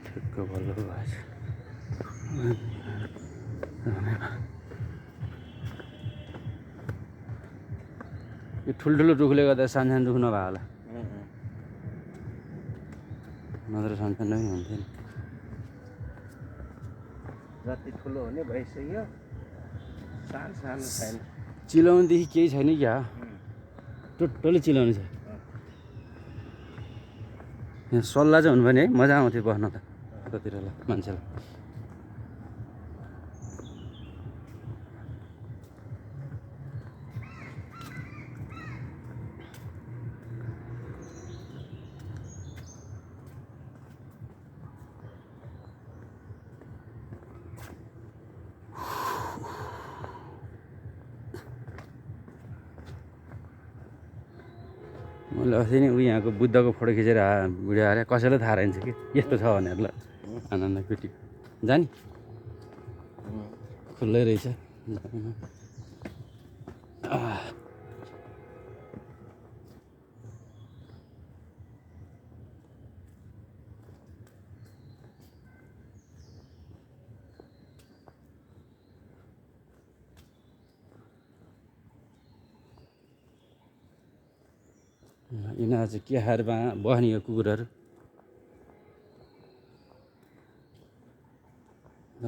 ठिक्क बल्ल भएछ। यो ठुल्ठुलो रुखले गर्दा सानसानो रुख नभए होला, नत्र सानसानो नै हुन्थ्यो नि। जति ठुलो हुने भइसक्यो, सानो सानो छैन। चिलाउनुदेखि केही छैन क्या, टोटल्ली चिलाउनु छ। यहाँ सल्लाह चाहिँ हुनु भने है, मजा आउँथ्यो बस्न त कतिखेर मान्छेलाई। मैले अस्ति नै यहाँको बुद्धको फोटो खिचेर भिडियो हालेँ, कसैलाई थाहा रहन्छ कि यस्तो छ भनेर। ल आनन्द पिटी जाने खुल्लै रहेछ। यिनीहरू चाहिँ के खाएर बस्ने यो कुकुरहरू।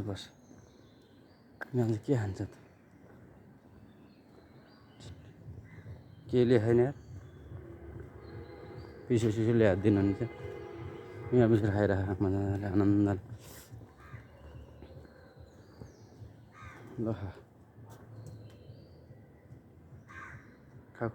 बस यिनीहरू चाहिँ के खान्छ त, के लेखाइन यार, पिसो सिसो ल्याएर दिनुहुन्छ। यहाँ बसेर खाइरह मजाले आनन्दले। ल खाऊ।